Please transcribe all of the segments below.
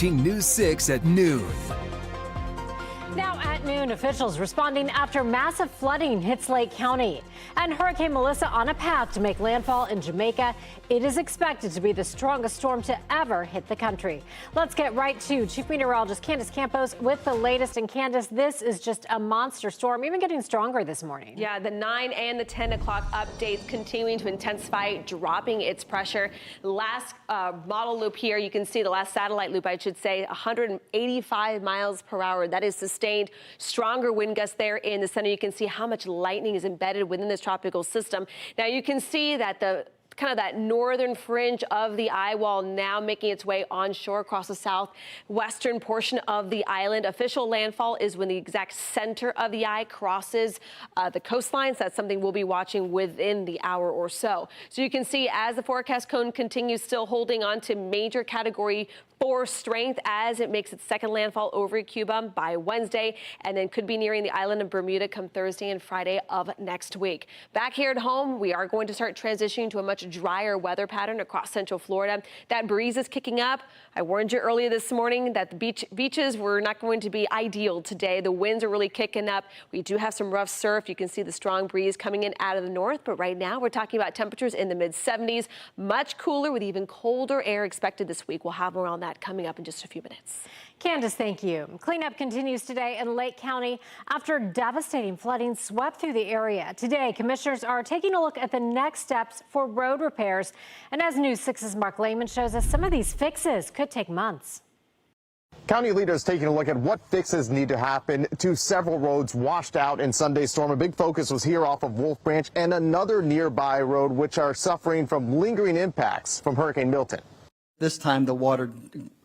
watching News 6 at noon. Now at noon, officials responding after massive flooding hits Lake County. And Hurricane Melissa on a path to make landfall in Jamaica. It is expected to be the strongest storm to ever hit the country. Let's get right to Chief Meteorologist Candace Campos with the latest. And Candace, this is just a monster storm, even getting stronger this morning. Yeah, the 9 and the 10 o'clock updates continuing to intensify, dropping its pressure. Last model loop here, you can see the last satellite loop, I should say, 185 miles per hour. That is sustained. Stronger wind gusts there in the center. You can see how much lightning is embedded within this tropical system. Now you can see that the kind of that northern fringe of the eye wall now making its way onshore across the southwestern portion of the island. Official landfall is when the exact center of the eye crosses the coastlines. That's something we'll be watching within the hour or so. So you can see as the forecast cone continues, still holding on to major category 4 strength as it makes its second landfall over Cuba by Wednesday, and then could be nearing the island of Bermuda come Thursday and Friday of next week. Back here at home, we are going to start transitioning to a much drier weather pattern across central Florida. That breeze is kicking up. I warned you earlier this morning that the beaches were not going to be ideal today. The winds are really kicking up. We do have some rough surf. You can see the strong breeze coming in out of the north, but right now we're talking about temperatures in the mid-70s, much cooler with even colder air expected this week. We'll have more on that coming up in just a few minutes. Candace, thank you. Cleanup continues today in Lake County after devastating flooding swept through the area. Today, commissioners are taking a look at the next steps for road repairs. And as News 6's Mark Lehman shows us, some of these fixes could take months. County leaders taking a look at what fixes need to happen to several roads washed out in Sunday's storm. A big focus was here off of Wolf Branch and another nearby road, which are suffering from lingering impacts from Hurricane Milton. This time the water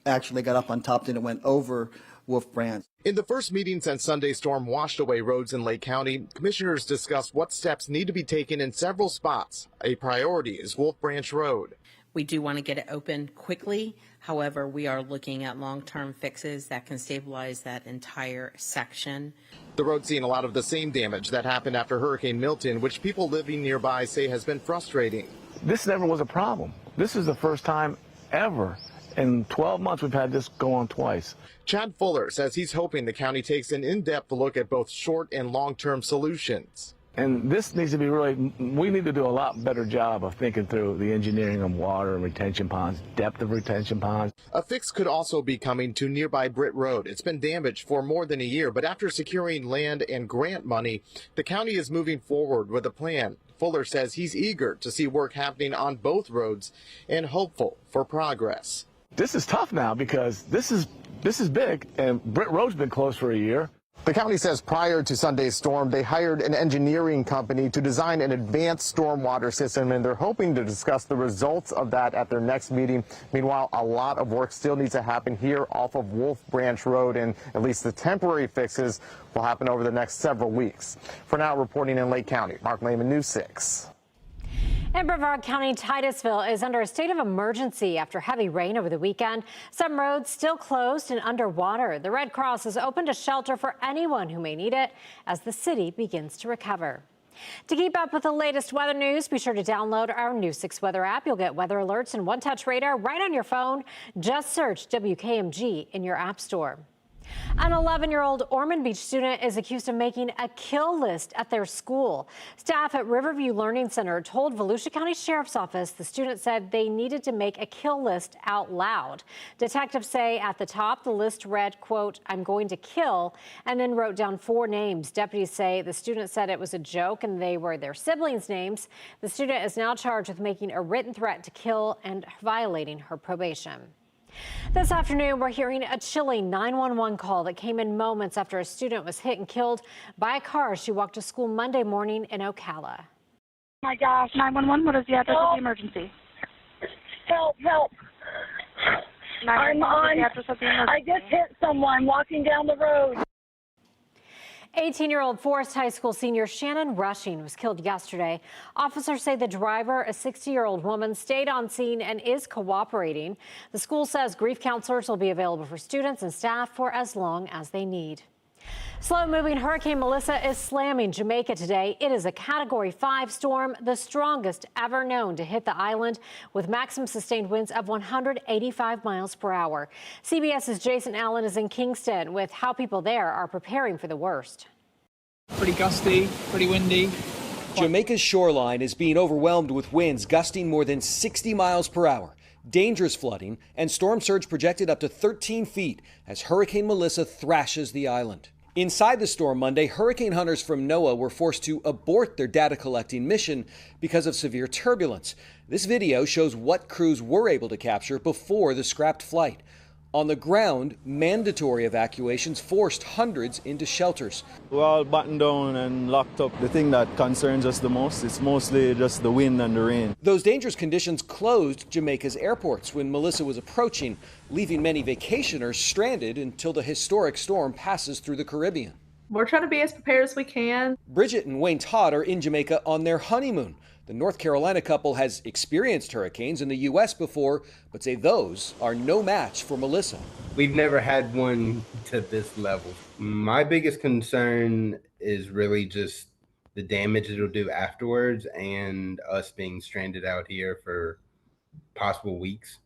actually got up on top and it went over Wolf Branch. In the first meeting since Sunday's storm washed away roads in Lake County, commissioners discussed what steps need to be taken in several spots. A priority is Wolf Branch Road. We do want to get it open quickly. However, we are looking at long-term fixes that can stabilize that entire section. The road's seen a lot of the same damage that happened after Hurricane Milton, which people living nearby say has been frustrating. This never was a problem. This is the first time ever in 12 months we've had this go on twice. Chad Fuller says he's hoping the county takes an in-depth look at both short and long-term solutions. And this needs to be we need to do a lot better job of thinking through the engineering of water and retention ponds, depth of retention ponds. A fix could also be coming to nearby Britt Road. It's been damaged for more than a year, but after securing land and grant money, the county is moving forward with a plan. Fuller says he's eager to see work happening on both roads and hopeful for progress. This is tough now because this is big, and Britt Road's been closed for a year. The county says prior to Sunday's storm, they hired an engineering company to design an advanced stormwater system, and they're hoping to discuss the results of that at their next meeting. Meanwhile, a lot of work still needs to happen here off of Wolf Branch Road, and at least the temporary fixes will happen over the next several weeks. For now, reporting in Lake County, Mark Lehman, News 6. And Brevard County, Titusville is under a state of emergency after heavy rain over the weekend. Some roads still closed and underwater. The Red Cross has opened a shelter for anyone who may need it as the city begins to recover. To keep up with the latest weather news, be sure to download our News 6 weather app. You'll get weather alerts and one-touch radar right on your phone. Just search WKMG in your app store. An 11-year-old Ormond Beach student is accused of making a kill list at their school. Staff at Riverview Learning Center told Volusia County Sheriff's Office the student said they needed to make a kill list out loud. Detectives say at the top the list read, quote, "I'm going to kill," and then wrote down 4 names. Deputies say the student said it was a joke and they were their siblings' names. The student is now charged with making a written threat to kill and violating her probation. This afternoon, we're hearing a chilling 911 call that came in moments after a student was hit and killed by a car as she walked to school Monday morning in Ocala. Oh my gosh, 911, what is the address of the emergency? Help, help. I'm on. I just hit someone walking down the road. 18-year-old Forest High School senior Shannon Rushing was killed yesterday. Officers say the driver, a 60-year-old woman, stayed on scene and is cooperating. The school says grief counselors will be available for students and staff for as long as they need. Slow-moving Hurricane Melissa is slamming Jamaica today. It is a Category 5 storm, the strongest ever known to hit the island, with maximum sustained winds of 185 miles per hour. CBS's Jason Allen is in Kingston with how people there are preparing for the worst. Pretty gusty, pretty windy. Jamaica's shoreline is being overwhelmed with winds gusting more than 60 miles per hour. Dangerous flooding and storm surge projected up to 13 feet as Hurricane Melissa thrashes the island. Inside the storm Monday, hurricane hunters from NOAA were forced to abort their data collecting mission because of severe turbulence. This video shows what crews were able to capture before the scrapped flight. On the ground, mandatory evacuations forced hundreds into shelters. We're all buttoned down and locked up. The thing that concerns us the most is mostly just the wind and the rain. Those dangerous conditions closed Jamaica's airports when Melissa was approaching, leaving many vacationers stranded until the historic storm passes through the Caribbean. We're trying to be as prepared as we can. Bridget and Wayne Todd are in Jamaica on their honeymoon. The North Carolina couple has experienced hurricanes in the U.S. before, but say those are no match for Melissa. We've never had one to this level. My biggest concern is really just the damage it'll do afterwards and us being stranded out here for possible weeks.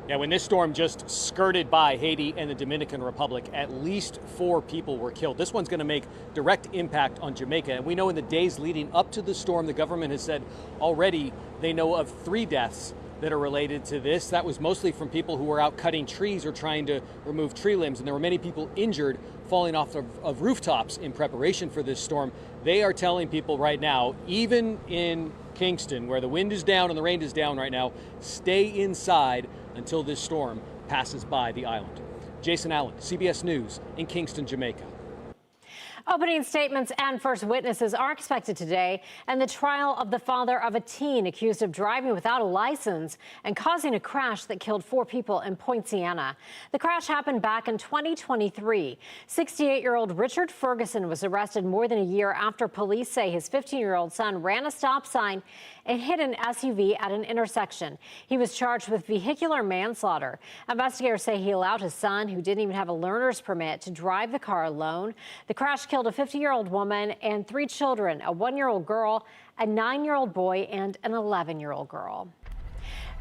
Yeah, when this storm just skirted by Haiti and the Dominican Republic, at least 4 people were killed. This one's going to make direct impact on Jamaica. And we know in the days leading up to the storm, the government has said already they know of 3 deaths that are related to this. That was mostly from people who were out cutting trees or trying to remove tree limbs. And there were many people injured falling off of rooftops in preparation for this storm. They are telling people right now, even in Kingston, where the wind is down and the rain is down right now, stay inside until this storm passes by the island. Jason Allen, CBS News in Kingston, Jamaica. Opening statements and first witnesses are expected today, and the trial of the father of a teen accused of driving without a license and causing a crash that killed 4 people in Poinciana. The crash happened back in 2023. 68-year-old Richard Ferguson was arrested more than a year after police say his 15-year-old son ran a stop sign and hit an SUV at an intersection. He was charged with vehicular manslaughter. Investigators say he allowed his son, who didn't even have a learner's permit, to drive the car alone. The crash killed a 50-year-old woman and 3 children, a 1-year-old girl, a 9-year-old boy, and an 11-year-old girl.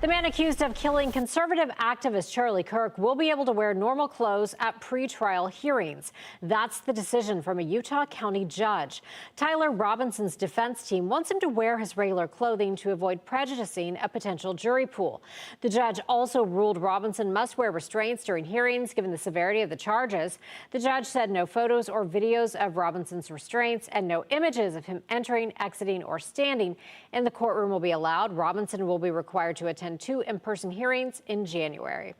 The man accused of killing conservative activist Charlie Kirk will be able to wear normal clothes at pretrial hearings. That's the decision from a Utah County judge. Tyler Robinson's defense team wants him to wear his regular clothing to avoid prejudicing a potential jury pool. The judge also ruled Robinson must wear restraints during hearings given the severity of the charges. The judge said no photos or videos of Robinson's restraints and no images of him entering, exiting, or standing in the courtroom will be allowed. Robinson will be required to attend 2 in-person hearings in January.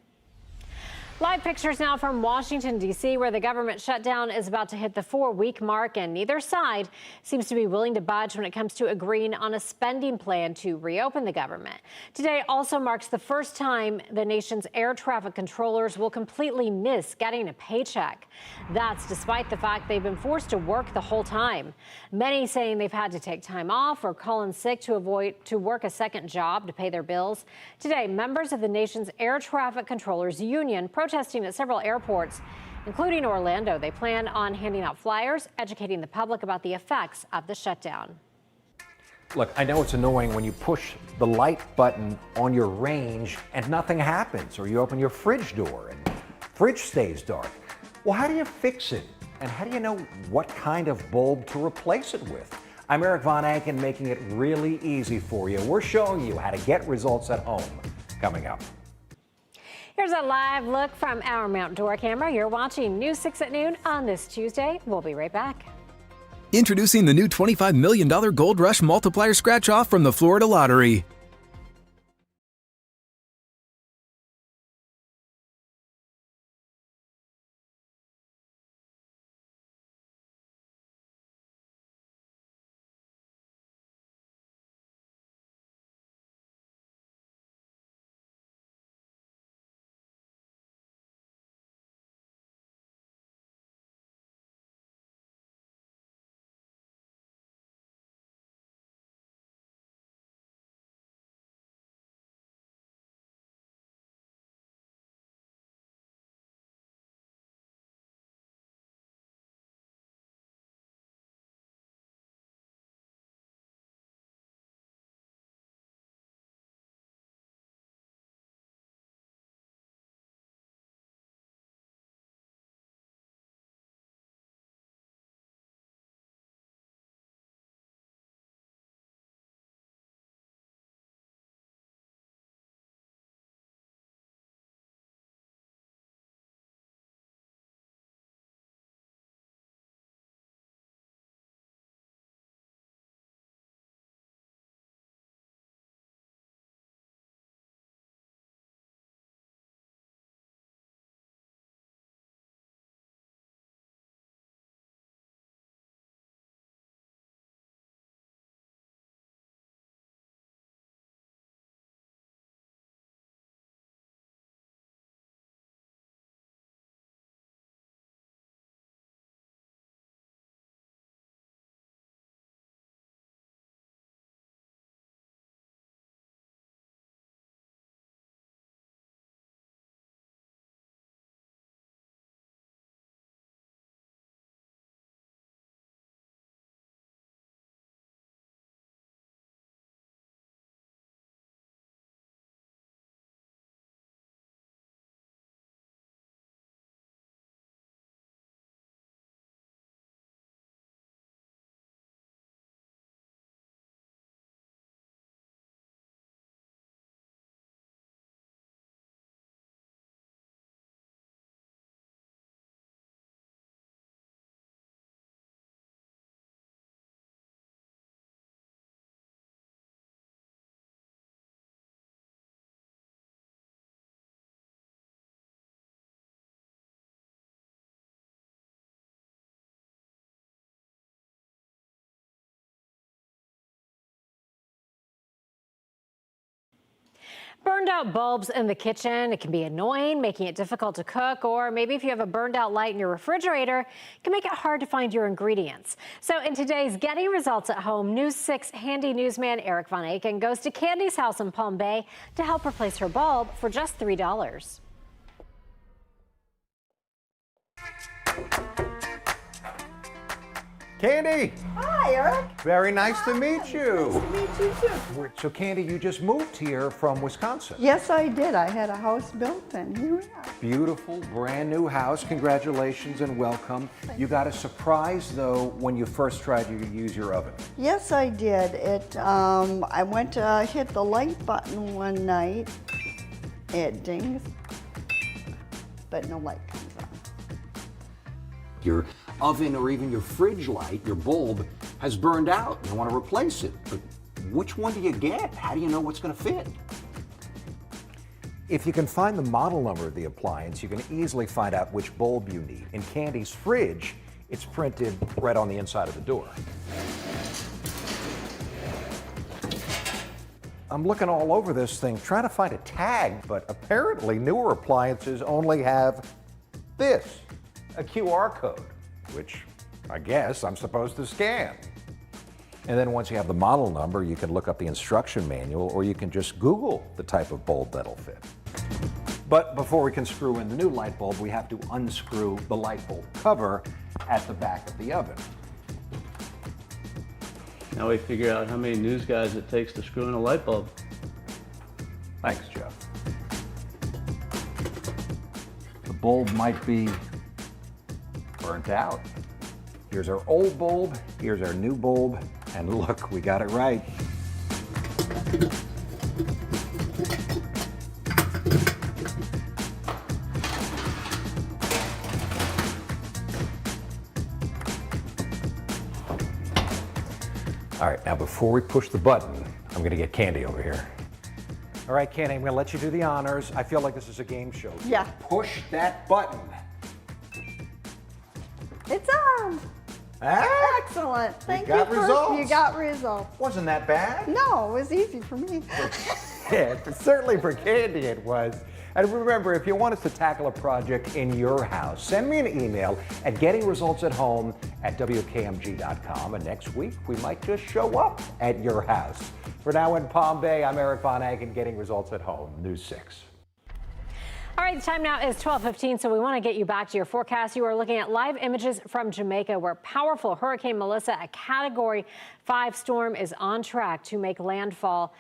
Live pictures now from Washington, D.C., where the government shutdown is about to hit the 4-week mark, and neither side seems to be willing to budge when it comes to agreeing on a spending plan to reopen the government. Today also marks the first time the nation's air traffic controllers will completely miss getting a paycheck. That's despite the fact they've been forced to work the whole time. Many saying they've had to take time off or call in sick to work a second job to pay their bills. Today, members of the nation's air traffic controllers union protesting at several airports, including Orlando. They plan on handing out flyers, educating the public about the effects of the shutdown. Look, I know it's annoying when you push the light button on your range and nothing happens, or you open your fridge door and the fridge stays dark. Well, how do you fix it? And how do you know what kind of bulb to replace it with? I'm Eric Von Anken, making it really easy for you. We're showing you how to get results at home. Coming up. Here's a live look from our Mount Dora camera. You're watching News 6 at noon on this Tuesday. We'll be right back. Introducing the new $25 million Gold Rush Multiplier Scratch-Off from the Florida Lottery. Burned out bulbs in the kitchen, it can be annoying, making it difficult to cook, or maybe if you have a burned out light in your refrigerator, it can make it hard to find your ingredients. So in today's Getting Results at Home, News 6 handy newsman Eric Von Aken goes to Candy's house in Palm Bay to help replace her bulb for just $3. Candy! Hi, Eric. Very nice to meet you. Nice to meet you, too. So, Candy, you just moved here from Wisconsin. Yes, I did. I had a house built, and here we are. Beautiful, brand new house. Congratulations and welcome. You got a surprise, though, when you first tried to use your oven. Yes, I did. I went to hit the light button one night. It dings, but no light comes on. Your oven or even your fridge light, your bulb, has burned out. You want to replace it, but which one do you get? How do you know what's going to fit? If you can find the model number of the appliance, you can easily find out which bulb you need. In Candy's fridge, it's printed right on the inside of the door. I'm looking all over this thing trying to find a tag, but apparently newer appliances only have this, a QR code, which I guess I'm supposed to scan. And then once you have the model number, you can look up the instruction manual, or you can just Google the type of bulb that'll fit. But before we can screw in the new light bulb, we have to unscrew the light bulb cover at the back of the oven. Now we figure out how many news guys it takes to screw in a light bulb. Thanks, Jeff. The bulb might be burnt out. Here's our old bulb, here's our new bulb, and look, we got it right. All right, now before we push the button, I'm gonna get Candy over here. All right, Candy, I'm gonna let you do the honors. I feel like this is a game show. Yeah. Push that button. It's on. Ah, Excellent. Thank you. got results. You got results. Wasn't that bad? No, it was easy for me. Yeah, certainly for Candy it was. And remember, if you want us to tackle a project in your house, send me an email at gettingresultsathome@wkmg.com. And next week, we might just show up at your house. For now in Palm Bay, I'm Eric Von Aken, Getting Results at Home, News 6. All right, the time now is 12:15, so we want to get you back to your forecast. You are looking at live images from Jamaica, where powerful Hurricane Melissa, a Category 5 storm, is on track to make landfall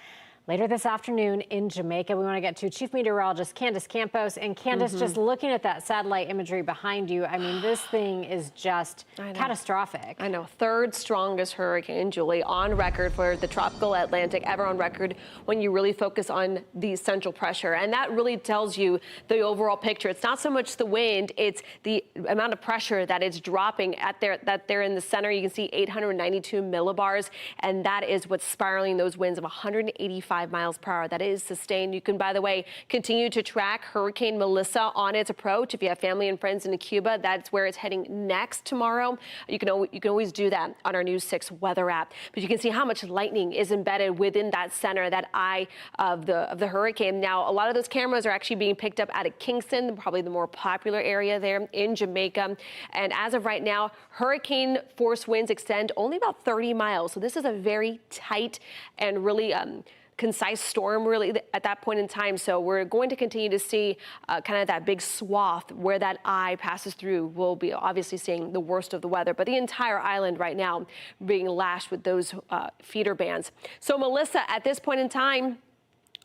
later this afternoon in Jamaica. We want to get to Chief Meteorologist Candace Campos. And Candace, just looking at that satellite imagery behind you, I mean, this thing is just catastrophic. I know. Third strongest hurricane, Julie, on record for the tropical Atlantic, ever on record when you really focus on the central pressure. And that really tells you the overall picture. It's not so much the wind, it's the amount of pressure that it's dropping at that they're in the center. You can see 892 millibars, and that is what's spiraling those winds of 185 miles per hour. That is sustained. You can, by the way, continue to track Hurricane Melissa on its approach. If you have family and friends in Cuba, that's where it's heading next tomorrow. You can always do that on our News 6 weather app. But you can see how much lightning is embedded within that center, that eye of the hurricane. Now, a lot of those cameras are actually being picked up out of Kingston, probably the more popular area there in Jamaica. And as of right now, hurricane force winds extend only about 30 miles. So this is a very tight and really concise storm really at that point in time. So we're going to continue to see kind of that big swath where that eye passes through. We'll be obviously seeing the worst of the weather, but the entire island right now being lashed with those feeder bands. So Melissa, at this point in time,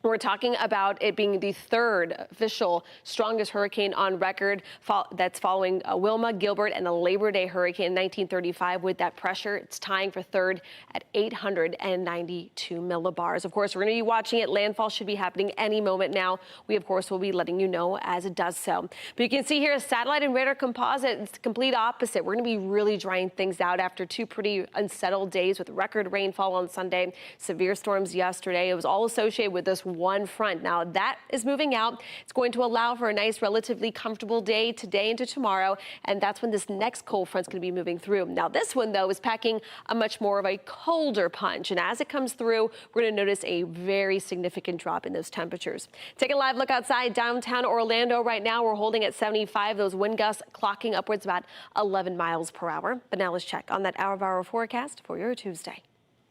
we're talking about it being the third official strongest hurricane on record. That's following Wilma, Gilbert, and the Labor Day hurricane in 1935. With that pressure, it's tying for third at 892 millibars. Of course, we're going to be watching it. Landfall should be happening any moment now. We, of course, will be letting you know as it does so. But you can see here, satellite and radar composite, it's the complete opposite. We're going to be really drying things out after two pretty unsettled days with record rainfall on Sunday, severe storms yesterday. It was all associated with this one front. Now that is moving out. It's going to allow for a nice, relatively comfortable day today into tomorrow, and that's when this next cold front's going to be moving through. Now this one, though, is packing a much more of a colder punch, and as it comes through, we're going to notice a very significant drop in those temperatures. Take a live look outside downtown Orlando right now. We're holding at 75. Those wind gusts clocking upwards about 11 miles per hour. But now let's check on that hour-by-hour forecast for your Tuesday.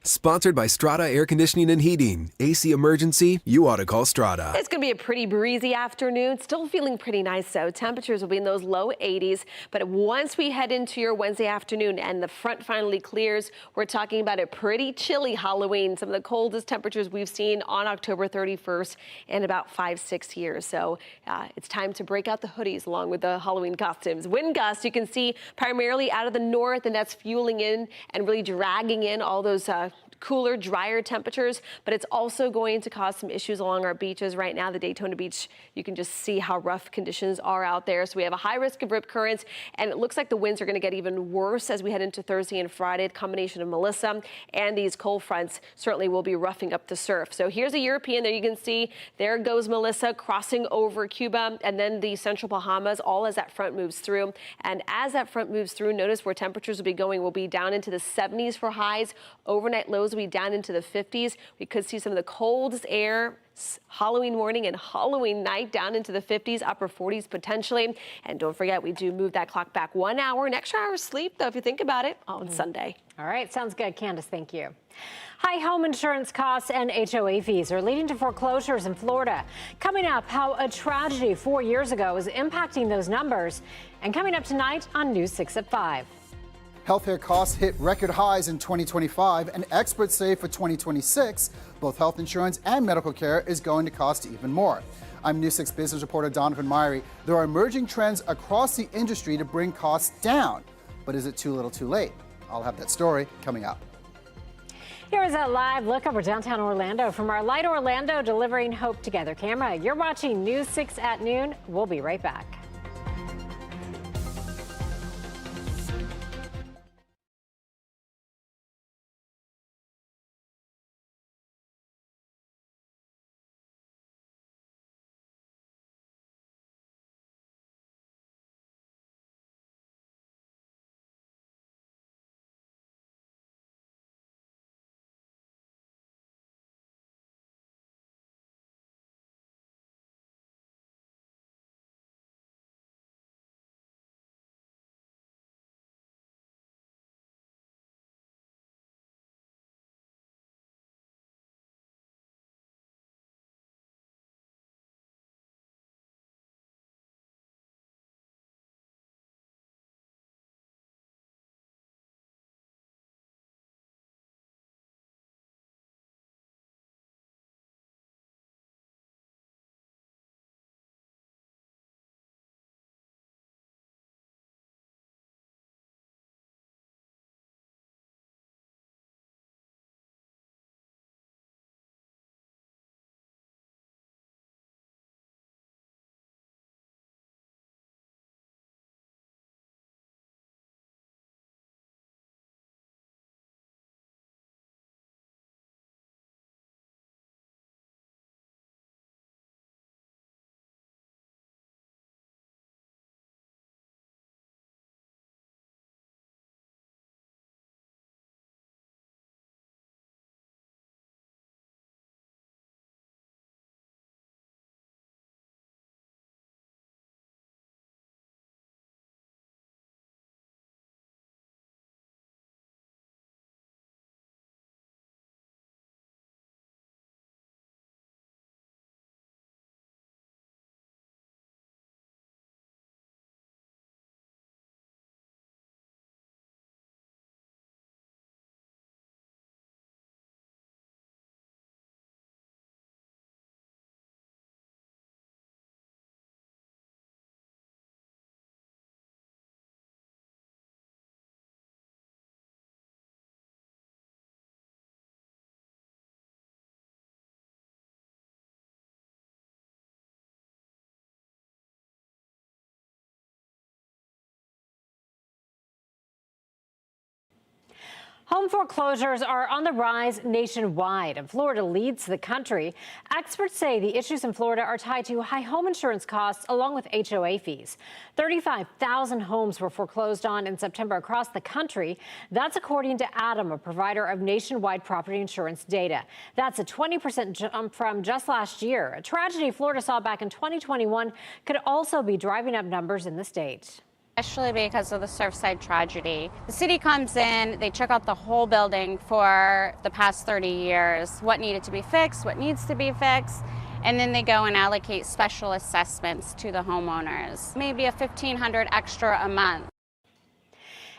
Sponsored by Strata Air Conditioning and Heating. AC emergency, you ought to call Strata. It's going to be a pretty breezy afternoon. Still feeling pretty nice, though. Temperatures will be in those low 80s. But once we head into your Wednesday afternoon and the front finally clears, we're talking about a pretty chilly Halloween. Some of the coldest temperatures we've seen on October 31st in about 5-6 years. So it's time to break out the hoodies along with the Halloween costumes. Wind gusts, you can see primarily out of the north, and that's fueling in and really dragging in all those cooler, drier temperatures, but it's also going to cause some issues along our beaches right now. The Daytona Beach, you can just see how rough conditions are out there. So we have a high risk of rip currents, and it looks like the winds are going to get even worse as we head into Thursday and Friday. The combination of Melissa and these cold fronts certainly will be roughing up the surf. So here's a European. There you can see, there goes Melissa crossing over Cuba and then the central Bahamas, all as that front moves through. And as that front moves through, notice where temperatures will be going. We'll be down into the 70s for highs. Overnight lows will be down into the 50s. We could see some of the coldest air Halloween morning and Halloween night down into the 50s, upper 40s potentially. And don't forget, we do move that clock back 1 hour, an extra hour's sleep, though, if you think about it, on Sunday. All right, sounds good, Candace. Thank you. High home insurance costs and HOA fees are leading to foreclosures in Florida. Coming up, how a tragedy 4 years ago is impacting those numbers. And coming up tonight on News 6 at 5. Healthcare costs hit record highs in 2025, and experts say for 2026, both health insurance and medical care is going to cost even more. I'm News 6 business reporter Donovan Myrie. There are emerging trends across the industry to bring costs down. But is it too little too late? I'll have that story coming up. Here is a live look over downtown Orlando from our Light Orlando Delivering Hope Together camera. You're watching News 6 at noon. We'll be right back. Home foreclosures are on the rise nationwide, and Florida leads the country. Experts say the issues in Florida are tied to high home insurance costs along with HOA fees. 35,000 homes were foreclosed on in September across the country. That's according to Adam, a provider of nationwide property insurance data. That's a 20% jump from just last year. A tragedy Florida saw back in 2021 could also be driving up numbers in the state. Especially because of the Surfside tragedy. The city comes in, they check out the whole building for the past 30 years, what needed to be fixed, what needs to be fixed, and then they go and allocate special assessments to the homeowners, maybe a $1,500 extra a month.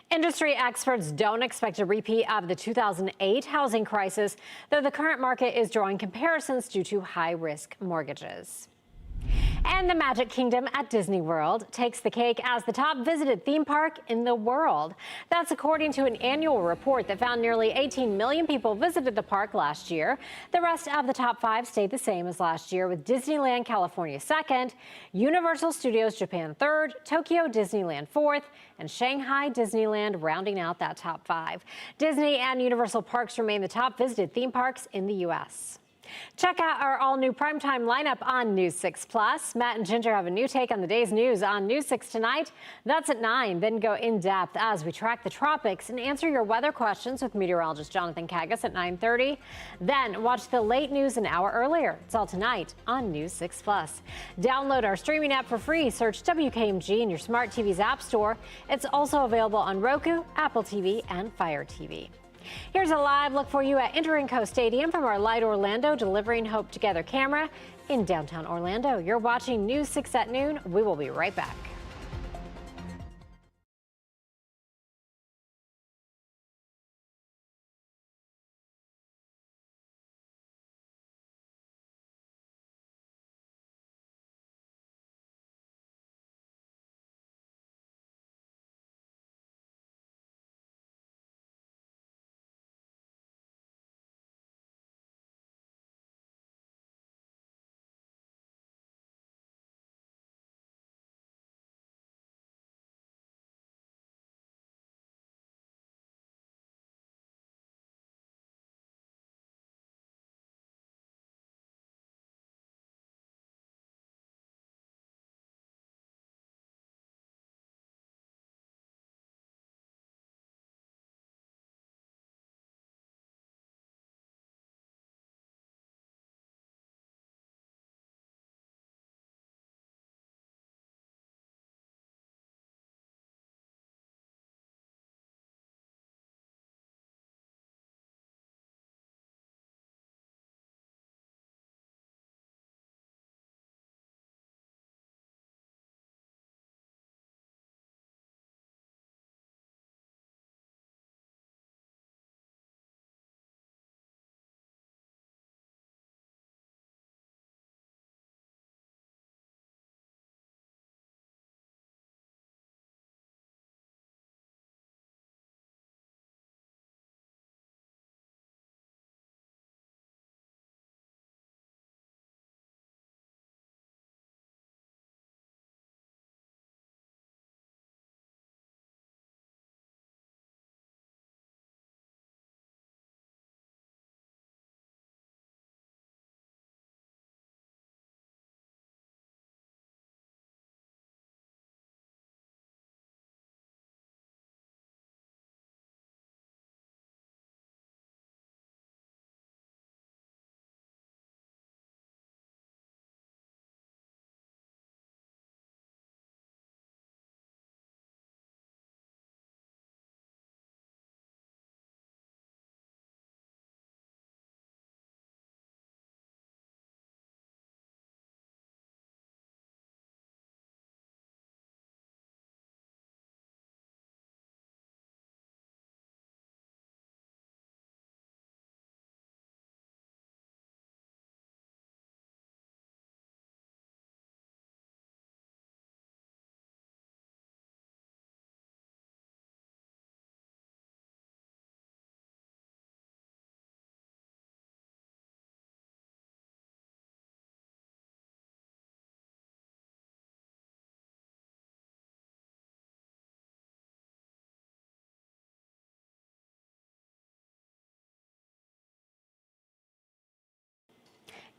Industry experts don't expect a repeat of the 2008 housing crisis, though the current market is drawing comparisons due to high-risk mortgages. And the Magic Kingdom at Disney World takes the cake as the top visited theme park in the world. That's according to an annual report that found nearly 18 million people visited the park last year. The rest of the top 5 stayed the same as last year, with Disneyland California second, Universal Studios Japan third, Tokyo Disneyland fourth, and Shanghai Disneyland rounding out that top 5. Disney and Universal Parks remain the top visited theme parks in the U.S. Check out our all-new primetime lineup on News 6 Plus. Matt and Ginger have a new take on the day's news on News 6 tonight. That's at 9. Then go in-depth as we track the tropics and answer your weather questions with meteorologist Jonathan Kagas at 9:30. Then watch the late news an hour earlier. It's all tonight on News 6 Plus. Download our streaming app for free. Search WKMG in your smart TV's app store. It's also available on Roku, Apple TV, and Fire TV. Here's a live look for you at Interinco Stadium from our Light Orlando Delivering Hope Together camera in downtown Orlando. You're watching News 6 at noon. We will be right back.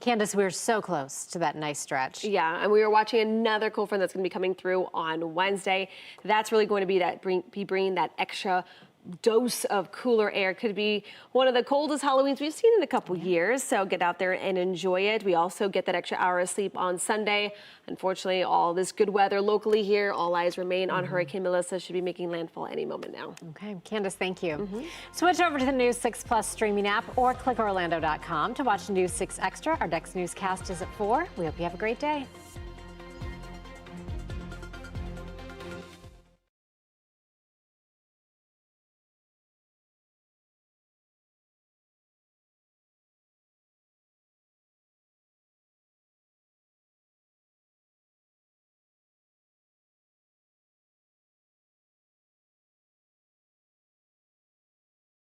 Candace, we're so close to that nice stretch. Yeah, and we are watching another cold front that's going to be coming through on Wednesday. That's really going to be bringing that extra dose of cooler air. Could be one of the coldest Halloweens we've seen in a couple years, so get out there and enjoy it. We also get that extra hour of sleep on Sunday. Unfortunately, all this good weather locally here, all eyes remain on Hurricane Melissa. Should be making landfall any moment now. Okay, Candace, thank you. Switch over to the News 6 Plus streaming app or click Orlando.com to watch News 6 Extra. Our next newscast is at 4. We hope you have a great day.